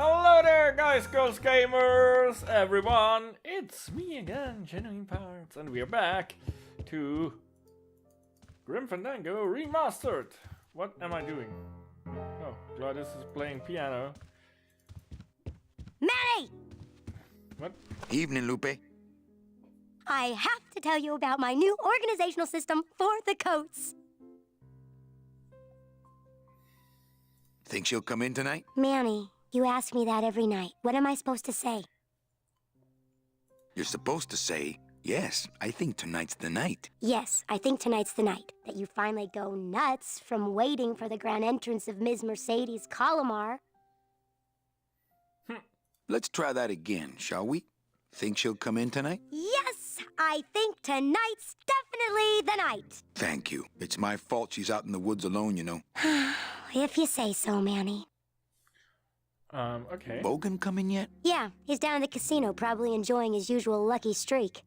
Hello there, guys, girls, gamers, everyone. It's me again, GenuineParts, and we're back to Grim Fandango Remastered. What am I doing? Oh, Gladys is playing piano. Manny! What? Evening, Lupe. I have to tell you about my new organizational system for the coats. Think she'll come in tonight? Manny, you ask me that every night. What am I supposed to say? You're supposed to say, yes, I think tonight's the night. Yes, I think tonight's the night. That you finally go nuts from waiting for the grand entrance of Ms. Mercedes Colomar. Let's try that again, shall we? Think she'll come in tonight? Yes, I think tonight's definitely the night. Thank you. It's my fault she's out in the woods alone, you know. If you say so, Manny. Okay. Bogan come in yet? Yeah, he's down at the casino, probably enjoying his usual lucky streak.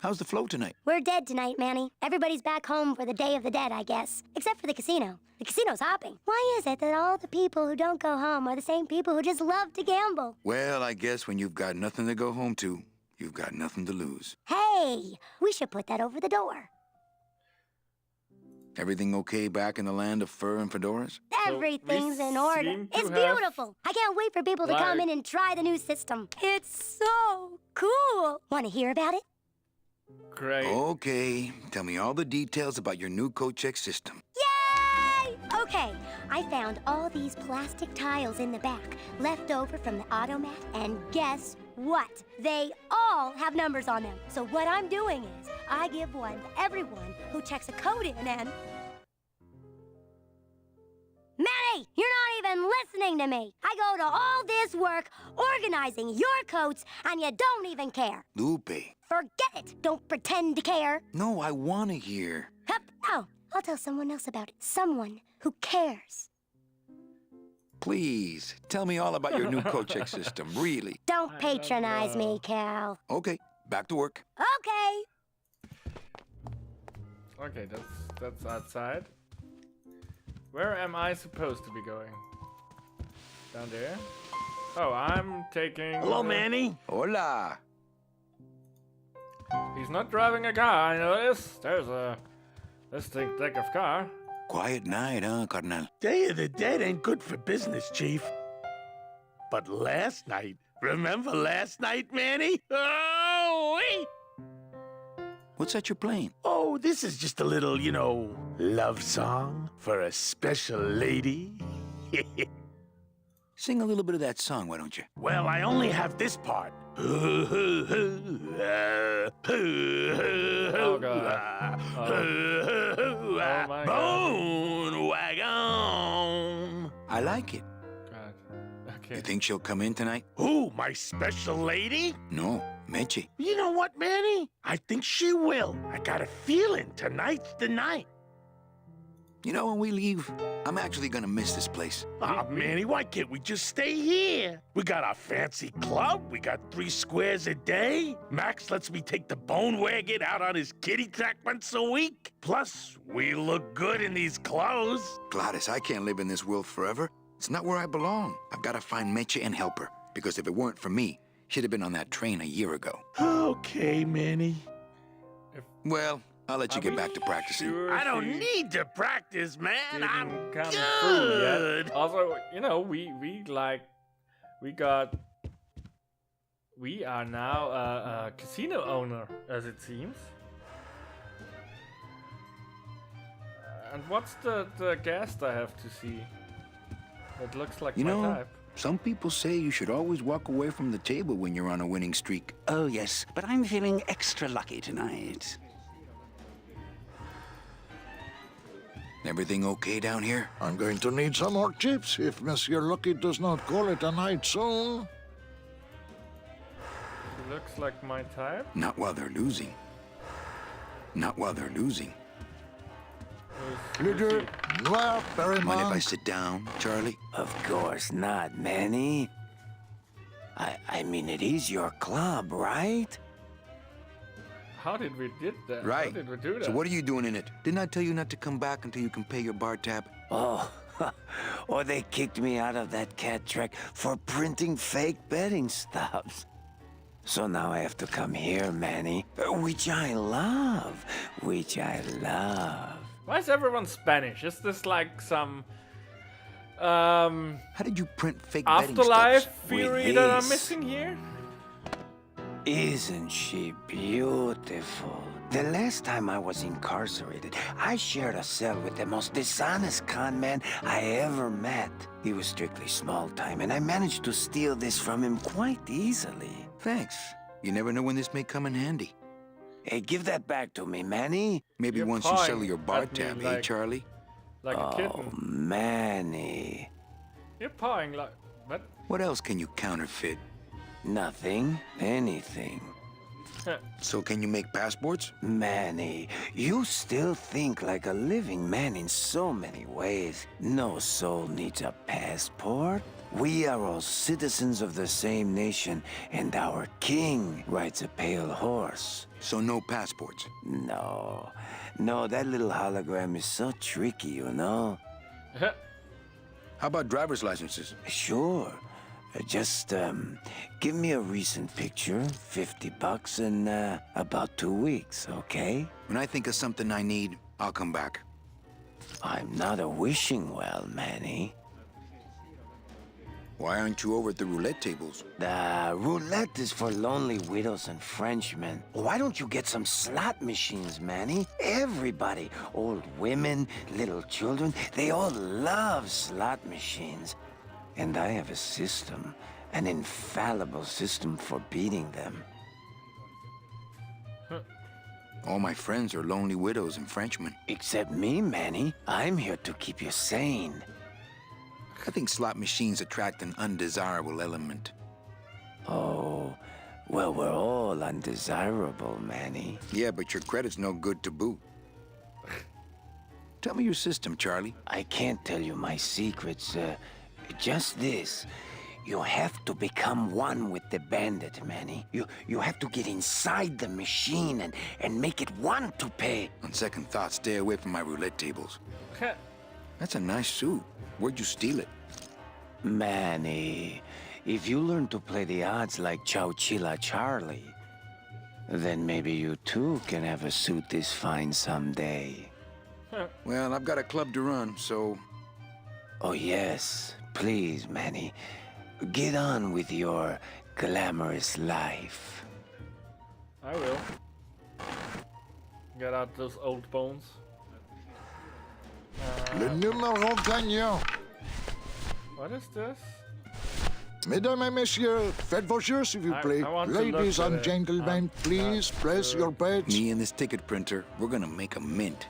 How's the flow tonight? We're dead tonight, Manny. Everybody's back home for the Day of the Dead, I guess. Except for the casino. The casino's hopping. Why is it that all the people who don't go home are the same people who just love to gamble? Well, I guess when you've got nothing to go home to, you've got nothing to lose. Hey, we should put that over the door. Everything okay back in the land of fur and fedoras? Everything's in order. It's beautiful. I can't wait for people to come in and try the new system. It's so cool. Want to hear about it? Great. Okay, tell me all the details about your new coat check system. Yay! Okay, I found all these plastic tiles in the back, left over from the automat, and guess what? They all have numbers on them. So what I'm doing is, I give one to everyone who checks a code in and... Manny, you're not even listening to me. I go to all this work organizing your coats, and you don't even care. Lupe. Forget it. Don't pretend to care. No, I want to hear. Hup. Oh, I'll tell someone else about it. Someone who cares. Please, tell me all about your new coat check system, really. Don't patronize me, Cal. Okay, back to work. Okay. Okay, that's outside. Where am I supposed to be going? Down there? Oh, I'm taking... Hello, Manny. Hola. He's not driving a car, I notice. There's this thing thick of car. Quiet night, huh, carnal? Day of the Dead ain't good for business, Chief. But last night, remember last night, Manny? Oh, wait! What's that you're playing? Oh, this is just a little, you know, love song for a special lady. Sing a little bit of that song, why don't you? Well, I only have this part. Oh, God. Oh, my God. Bone wagon. I like it. God. Okay. You think she'll come in tonight? Who, my special lady? No, Meche. You know what, Manny? I think she will. I got a feeling tonight's the night. You know, when we leave, I'm actually gonna miss this place. Aw, Manny, why can't we just stay here? We got our fancy club, we got 3 squares a day. Max lets me take the bone wagon out on his kitty track once a week. Plus, we look good in these clothes. Gladys, I can't live in this world forever. It's not where I belong. I've gotta find Meche and help her. Because if it weren't for me, she'd have been on that train a year ago. Okay, Manny. Well, I'll let you get back to practicing. Sure I don't need to practice, man. I'm didn't come through good. yet. Also, you know, we are now a casino owner, as it seems. And what's the guest I have to see? That looks like my type. Some people say you should always walk away from the table when you're on a winning streak. Oh, yes, but I'm feeling extra lucky tonight. Everything okay down here? I'm going to need some more chips if Monsieur Lucky does not call it a night soon. She looks like my type. Not while they're losing. Not while they're losing. Leader, noir, Mind if I Berryman. sit down, Charlie? Of course not, Manny. I mean, it is your club, right? How did we did that? Right. How did we do that? So what are you doing in it? Didn't I tell you not to come back until you can pay your bar tab? Oh, Or they kicked me out of that cat track for printing fake betting stubs. So now I have to come here, Manny, which I love, Why is everyone Spanish? Is this like some How did you print fake betting afterlife stubs? theory With that I'm this. missing here? Isn't she beautiful? The last time I was incarcerated, I shared a cell with the most dishonest con man I ever met. He was strictly small time, and I managed to steal this from him quite easily. Thanks. You never know when this may come in handy. Hey, give that back to me, Manny. Maybe You're once you sell pawing your bar at me tab, like- Charlie? Like a Oh, kitten. Manny. You're pawing like what? What else can you counterfeit? Nothing, anything. So can you make passports? Manny, you still think like a living man in so many ways. No soul needs a passport. We are all citizens of the same nation, and our king rides a pale horse. So no passports. No, that little hologram is so tricky, you know? How about driver's licenses? Sure. Just, give me a recent picture, $50 in, about 2 weeks, okay? When I think of something I need, I'll come back. I'm not a wishing well, Manny. Why aren't you over at the roulette tables? The roulette is for lonely widows and Frenchmen. Why don't you get some slot machines, Manny? Everybody, old women, little children, they all love slot machines. And I have a system, an infallible system for beating them. All my friends are lonely widows and Frenchmen. Except me, Manny. I'm here to keep you sane. I think slot machines attract an undesirable element. Oh, well, we're all undesirable, Manny. Yeah, but your credit's no good to boot. Tell me your system, Charlie. I can't tell you my secrets, just this. You have to become one with the bandit, Manny. You have to get inside the machine and make it want to pay. On second thought, stay away from my roulette tables. That's a nice suit. Where'd you steal it? Manny, if you learn to play the odds like Chowchilla Charlie, then maybe you too can have a suit this fine someday. Well, I've got a club to run, so... Oh yes, please, Manny. Get on with your glamorous life. I will. Get out those old bones. Le numéro gagnant. What is this? Mesdames et messieurs, faites vos jeux, s'il vous plaît. I want to look Ladies at and it. gentlemen, please place your bets. Me and this ticket printer, we're gonna make a mint.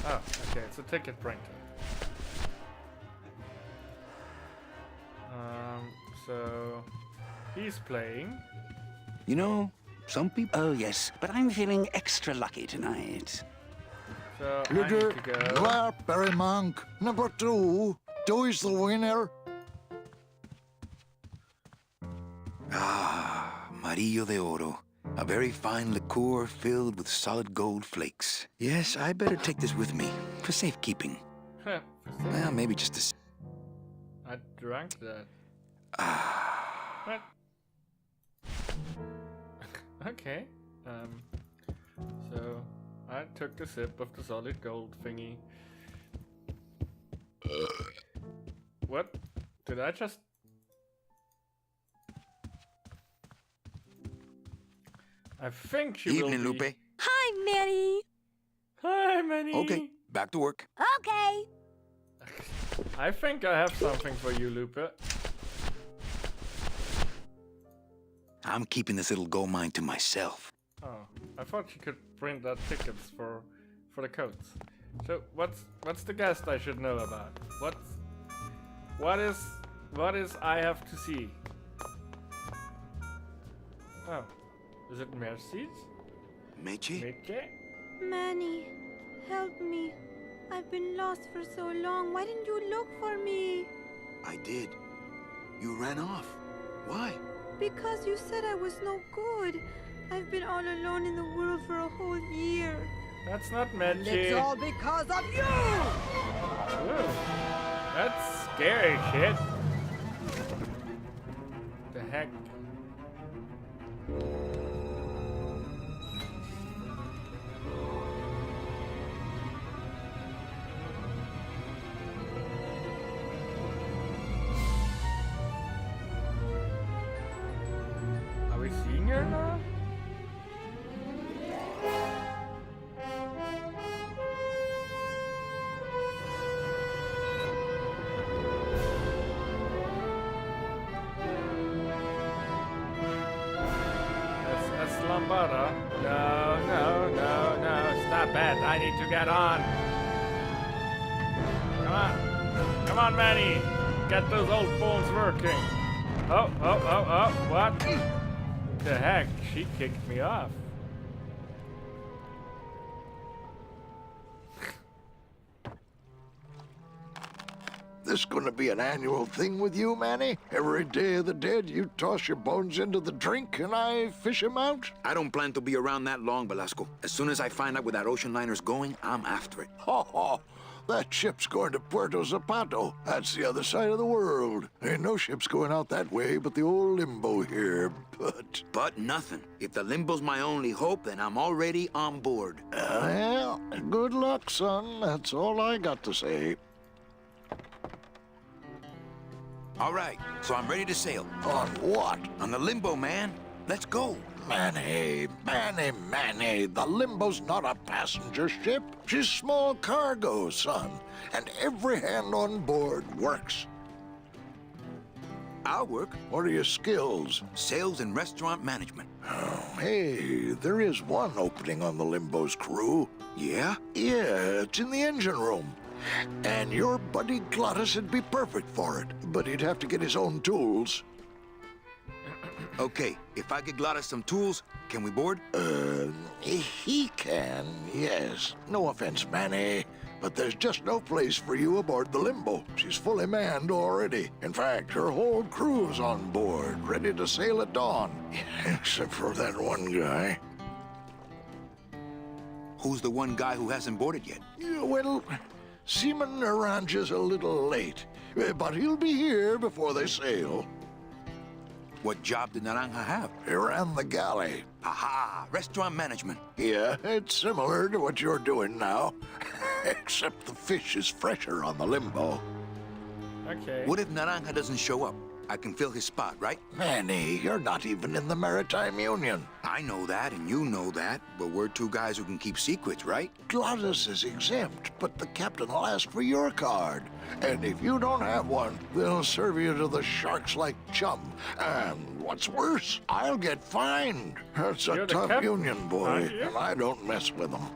Oh, okay, it's a ticket printer. So he's playing. You know, some people... Oh, yes, but I'm feeling extra lucky tonight. So I Leader, need to go. Noir Perrimanque, number 2. 2 is the winner. Ah, Amarillo de Oro. A very fine liqueur filled with solid gold flakes. Yes, I better take this with me for safekeeping. Well, maybe just a... I drank that. What? Okay. So I took a sip of the solid gold thingy. What? Did I just... I think she Evening, will be... Lupe. Hi, Manny. Hi, Manny. Okay, back to work. Okay. I think I have something for you, Lupe. I'm keeping this little gold mine to myself. Oh, I thought you could print out tickets for the codes. So what's the guest I should know about? What is I have to see? Oh, is it Mercedes? Meche? Meche? Manny, help me. I've been lost for so long. Why didn't you look for me? I did. You ran off. Why? Because you said I was no good. I've been all alone in the world for a whole year. That's not Meche. It's all because of you! Ooh, that's scary shit. The heck? Are we seeing her now? Lambada. No. Stop it. I need to get on. Come on. Come on, Manny. Get those old bones working. Oh. What? The heck? She kicked me off. This gonna be an annual thing with you, Manny? Every Day of the Dead, you toss your bones into the drink and I fish 'em out? I don't plan to be around that long, Velasco. As soon as I find out where that ocean liner's going, I'm after it. Ho ho! That ship's going to Puerto Zapato. That's the other side of the world. Ain't no ships going out that way but the old Limbo here, but... But nothing. If the Limbo's my only hope, then I'm already on board. Well, good luck, son. That's all I got to say. All right, so I'm ready to sail. On what? On the Limbo, man. Let's go. Manny, the Limbo's not a passenger ship. She's small cargo, son. And every hand on board works. I'll work. What are your skills? Sales and restaurant management. Oh, hey, there is one opening on the Limbo's crew. Yeah? Yeah, it's in the engine room. And your buddy Glottis would be perfect for it, but he'd have to get his own tools. Okay, if I get Glottis some tools, can we board? He can, yes. No offense, Manny, but there's just no place for you aboard the Limbo. She's fully manned already. In fact, her whole crew's on board, ready to sail at dawn. Except for that one guy. Who's the one guy who hasn't boarded yet? Yeah, well, Seaman Naranja's a little late, but he'll be here before they sail. What job did Naranja have? He ran the galley. Aha! Restaurant management. Yeah, it's similar to what you're doing now, except the fish is fresher on the Limbo. Okay. What if Naranja doesn't show up? I can fill his spot, right? Manny, you're not even in the Maritime Union. I know that, and you know that, but we're two guys who can keep secrets, right? Glottis is exempt, but the captain will ask for your card. And if you don't have one, they'll serve you to the sharks like chum. And what's worse, I'll get fined. That's a You're the tough union, boy, aren't you? and I don't mess with them.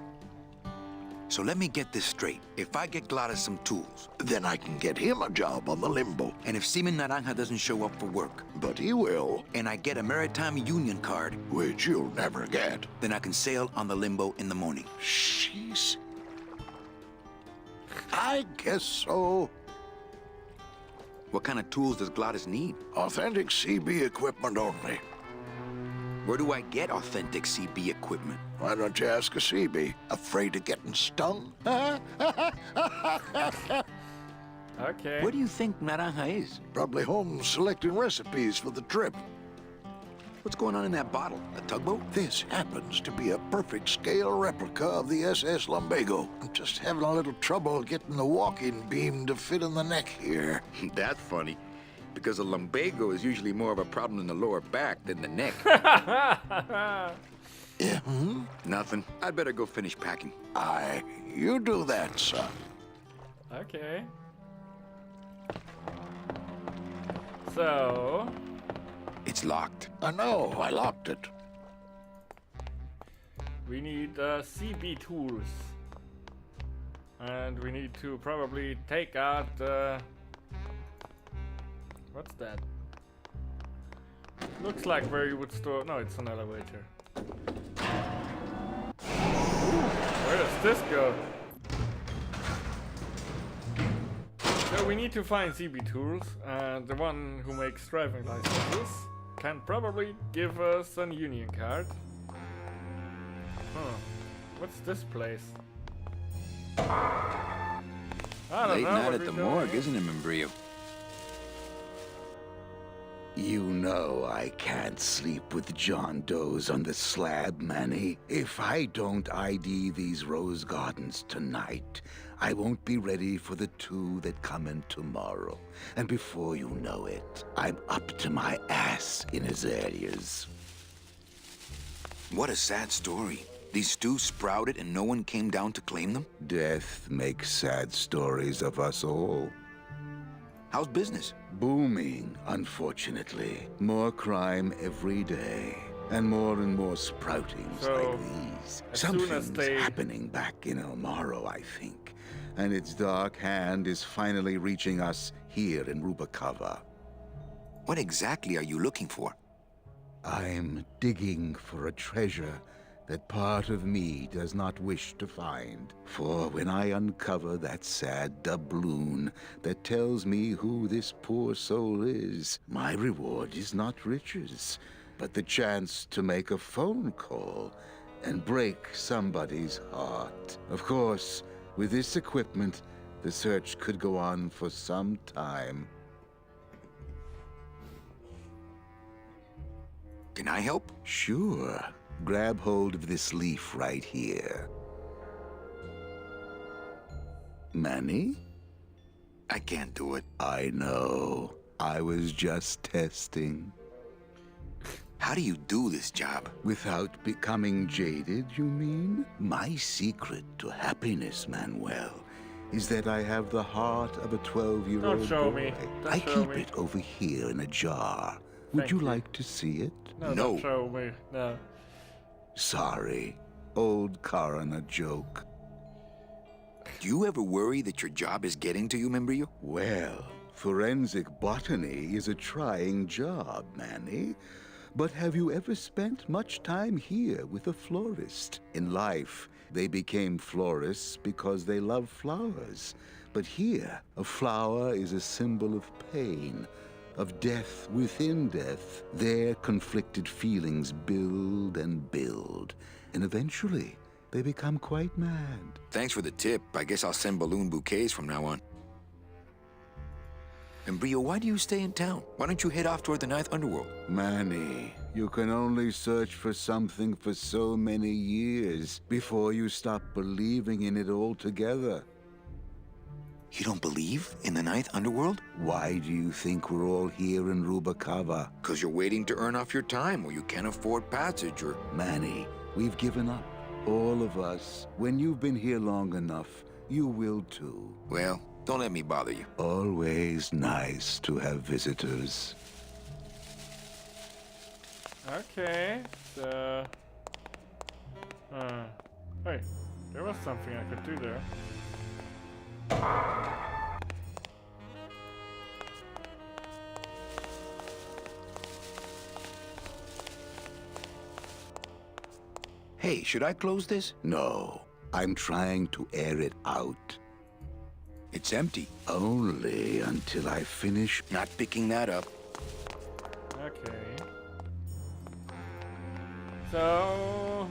So let me get this straight. If I get Glottis some tools, Then I can get him a job on the Limbo. and if Seaman Naranja doesn't show up for work, But he will, and I get a Maritime Union card, which you'll never get. then I can sail on the Limbo in the morning. Jeez. I guess so. What kind of tools does Glottis need? Authentic CB equipment only. Where do I get authentic CB equipment? Why don't you ask a CB? Afraid of getting stung? Okay. Where do you think Naranja is? Probably home selecting recipes for the trip. What's going on in that bottle? A tugboat? This happens to be a perfect scale replica of the SS Lumbago. I'm just having a little trouble getting the walking beam to fit in the neck here. That's funny, because a lumbago is usually more of a problem in the lower back than the neck. Yeah, Nothing. I'd better go finish packing. Aye, you do that, son. Okay. So, It's locked. I know, I locked it. we need CB tools. And we need to probably take out what's that? Looks like where you would store. No, it's an elevator. Where does this go? So we need to find CB tools, and the one who makes driving licenses can probably give us a union card. Huh. What's this place? I don't Late know night what at we're the doing morgue, here. isn't it, Membrillo? You know I can't sleep with John Doe's on the slab, Manny. If I don't ID these rose gardens tonight, I won't be ready for the 2 that come in tomorrow. And before you know it, I'm up to my ass in azaleas. What a sad story. These stews sprouted and no one came down to claim them? Death makes sad stories of us all. How's business? Booming, unfortunately. More crime every day. And more sproutings like these. Something's happening back in El Morro, I think. And its dark hand is finally reaching us here in Rubacava. What exactly are you looking for? I'm digging for a treasure that part of me does not wish to find. For when I uncover that sad doubloon that tells me who this poor soul is, my reward is not riches, but the chance to make a phone call and break somebody's heart. Of course, with this equipment, the search could go on for some time. Can I help? Sure. Grab hold of this leaf right here. Manny? I can't do it. I know. I was just testing. How do you do this job? Without becoming jaded, you mean? My secret to happiness, Manuel, is that I have the heart of a 12-year-old Don't show boy. me. Don't I show keep me. it over here in a jar. Would Thank you you. like to see it? No, No. don't show me. No. Sorry. Old coroner joke. Do you ever worry that your job is getting to you, Membrillo? Well, forensic botany is a trying job, Manny. But have you ever spent much time here with a florist? In life, they became florists because they love flowers. But here, a flower is a symbol of pain, of death within death. Their conflicted feelings build and build, and eventually, they become quite mad. Thanks for the tip. I guess I'll send balloon bouquets from now on. Membrillo, why do you stay in town? Why don't you head off toward the Ninth Underworld? Manny, you can only search for something for so many years before you stop believing in it altogether. You don't believe in the Ninth Underworld? Why do you think we're all here in Rubacava? Because you're waiting to earn off your time, or you can't afford passage, or... Manny, we've given up. All of us. When you've been here long enough, you will too. Well, don't let me bother you. Always nice to have visitors. Okay, so... Wait, there was something I could do there. Hey, should I close this? No, I'm trying to air it out. It's empty. Only until I finish. Not picking that up. Okay. So...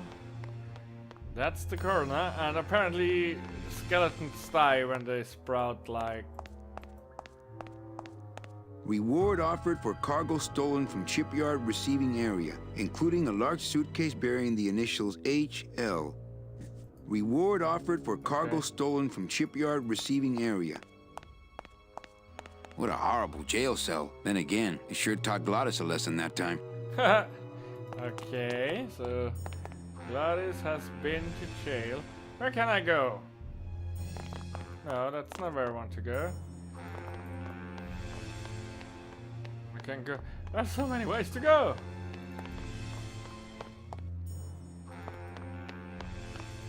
That's the corner, and apparently skeletons die when they sprout like... Reward offered for cargo stolen from shipyard receiving area, including a large suitcase bearing the initials HL. Reward offered for cargo stolen from shipyard receiving area. What a horrible jail cell. Then again, it sure taught Gladys a lesson that time. Okay, so... Gladys has been to jail. Where can I go? No, that's not where I want to go. I can go... There's so many ways to go!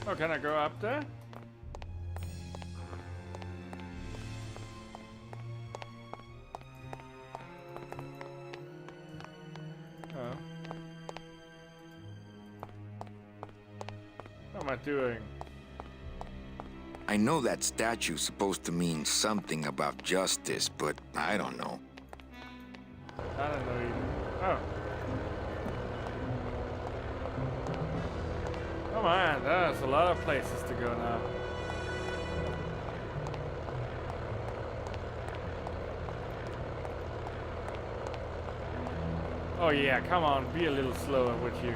Oh, can I go up there? Oh. What am I doing? I know that statue's supposed to mean something about justice, but I don't know. I don't know even. Oh. Oh man, there's a lot of places to go now. Oh yeah, come on, be a little slower with you.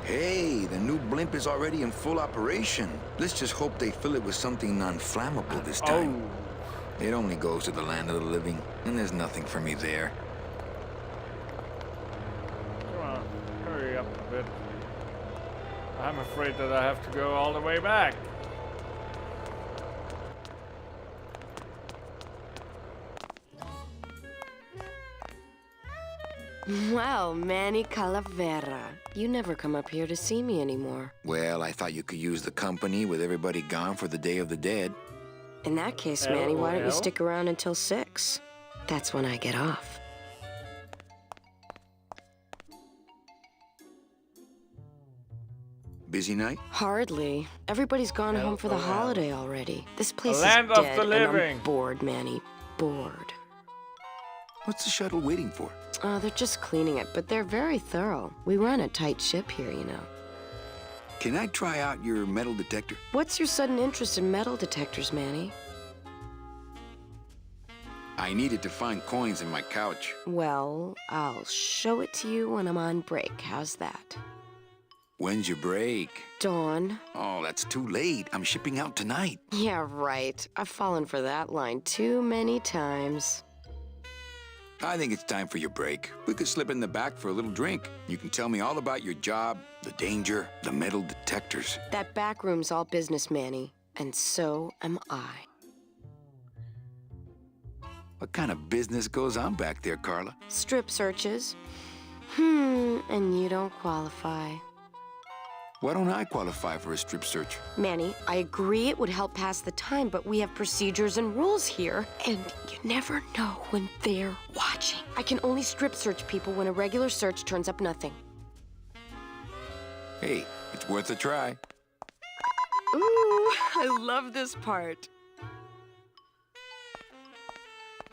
Hey, the new blimp is already in full operation. Let's just hope they fill it with something non-flammable this time. Oh. It only goes to the land of the living, and there's nothing for me there. Come on, hurry up a bit. I'm afraid that I have to go all the way back. Wow, Manny Calavera. You never come up here to see me anymore. Well, I thought you could use the company with everybody gone for the Day of the Dead. In that case, Manny, why don't you stick around until 6? That's when I get off. Busy night? Hardly. Everybody's gone home for the holiday already. This place is land dead, of the and living. I'm bored, Manny. Bored. What's the shuttle waiting for? Oh, they're just cleaning it, but they're very thorough. We run a tight ship here, you know. Can I try out your metal detector? What's your sudden interest in metal detectors, Manny? I needed to find coins in my couch. Well, I'll show it to you when I'm on break. How's that? When's your break? Dawn. Oh, that's too late. I'm shipping out tonight. Yeah, right. I've fallen for that line too many times. I think it's time for your break. We could slip in the back for a little drink. You can tell me all about your job, the danger, the metal detectors. That back room's all business, Manny. And so am I. What kind of business goes on back there, Carla? Strip searches. And you don't qualify. Why don't I qualify for a strip search? Manny, I agree it would help pass the time, but we have procedures and rules here, and you never know when they're watching. I can only strip search people when a regular search turns up nothing. Hey, it's worth a try. Ooh, I love this part.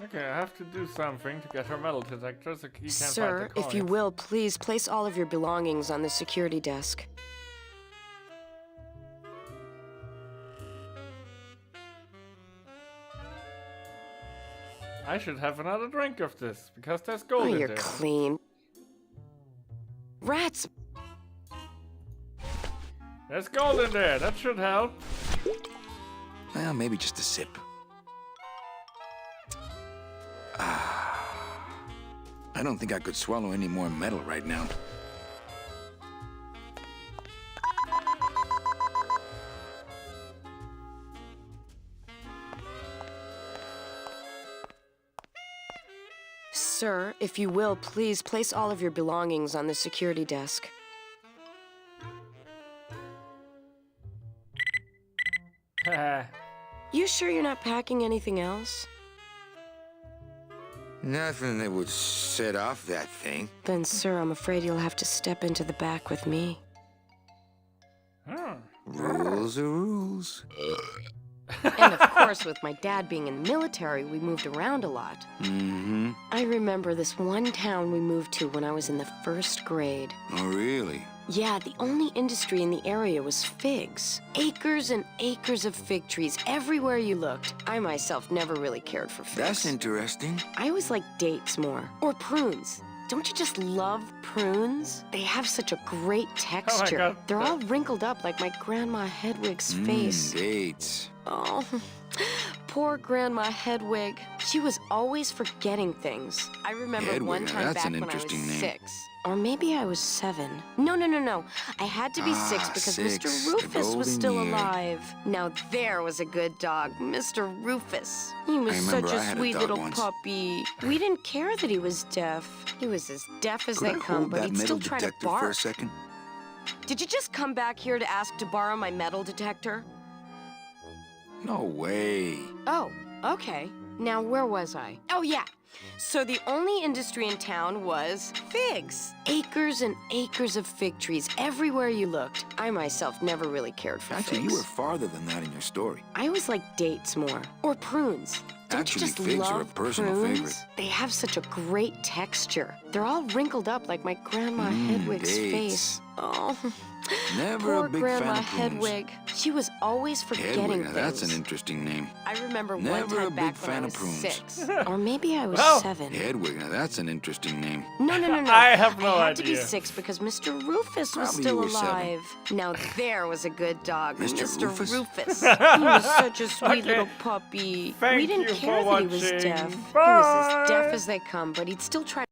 Okay, I have to do something to get her metal detector so he can't Sir, find the if you coins. will, please place all of your belongings on the security desk. I should have another drink of this, because there's gold Oh, in you're there. clean. Rats! There's gold in there, that should help. Well, maybe just a sip. I don't think I could swallow any more metal right now. Sir, if you will, please place all of your belongings on the security desk. You sure you're not packing anything else? Nothing that would set off that thing. Then, sir, I'm afraid you'll have to step into the back with me. Rules are rules. And of course, with my dad being in the military, we moved around a lot. Mm-hmm. I remember this one town we moved to when I was in the 1st grade. Oh, really? Yeah, the only industry in the area was figs. Acres and acres of fig trees everywhere you looked. I myself never really cared for figs. That's interesting. I always like dates more. Or prunes. Don't you just love prunes? They have such a great texture. God. They're all wrinkled up like my Grandma Hedwig's face. Dates. Oh, poor Grandma Hedwig. She was always forgetting things. I remember Hedwig, one time that's back an when I was interesting name. 6. Or maybe I was 7. No. I had to be 6 because 6, Mr. the Rufus was golden still year. alive. Now there was a good dog, Mr. Rufus. He was I remember such I a had a sweet dog little once. puppy. We didn't care that he was deaf. He was as deaf as Could they I come, hold but that he'd metal still try to detector bark. for a second? Did you just come back here to ask to borrow my metal detector? No way. Oh, okay. Now, where was I? Oh, yeah. So the only industry in town was figs. Acres and acres of fig trees everywhere you looked. I myself never really cared for Actually, figs. you were farther than that in your story. I always liked dates more. Or prunes. Don't Actually, you just figs love are a personal prunes? favorite. They have such a great texture. They're all wrinkled up like my Grandma Hedwig's dates. face. Oh, Never poor a big Grandma fan of prunes. Hedwig. She was always forgetting Hedwig, now things. that's an interesting name. I remember one Never a time big back when I fan was of prunes. 6. Or maybe I was know. 7. Hedwig, now that's an interesting name. No. I have no It had to be idea. 6 because Mr. Rufus was Probably still you were 7. alive. Now there was a good dog, Mr. Rufus? Rufus. He was such a sweet Okay. little puppy. Thank We didn't you care for that he was watching. deaf. He was Bye. as deaf as they come, but he'd still try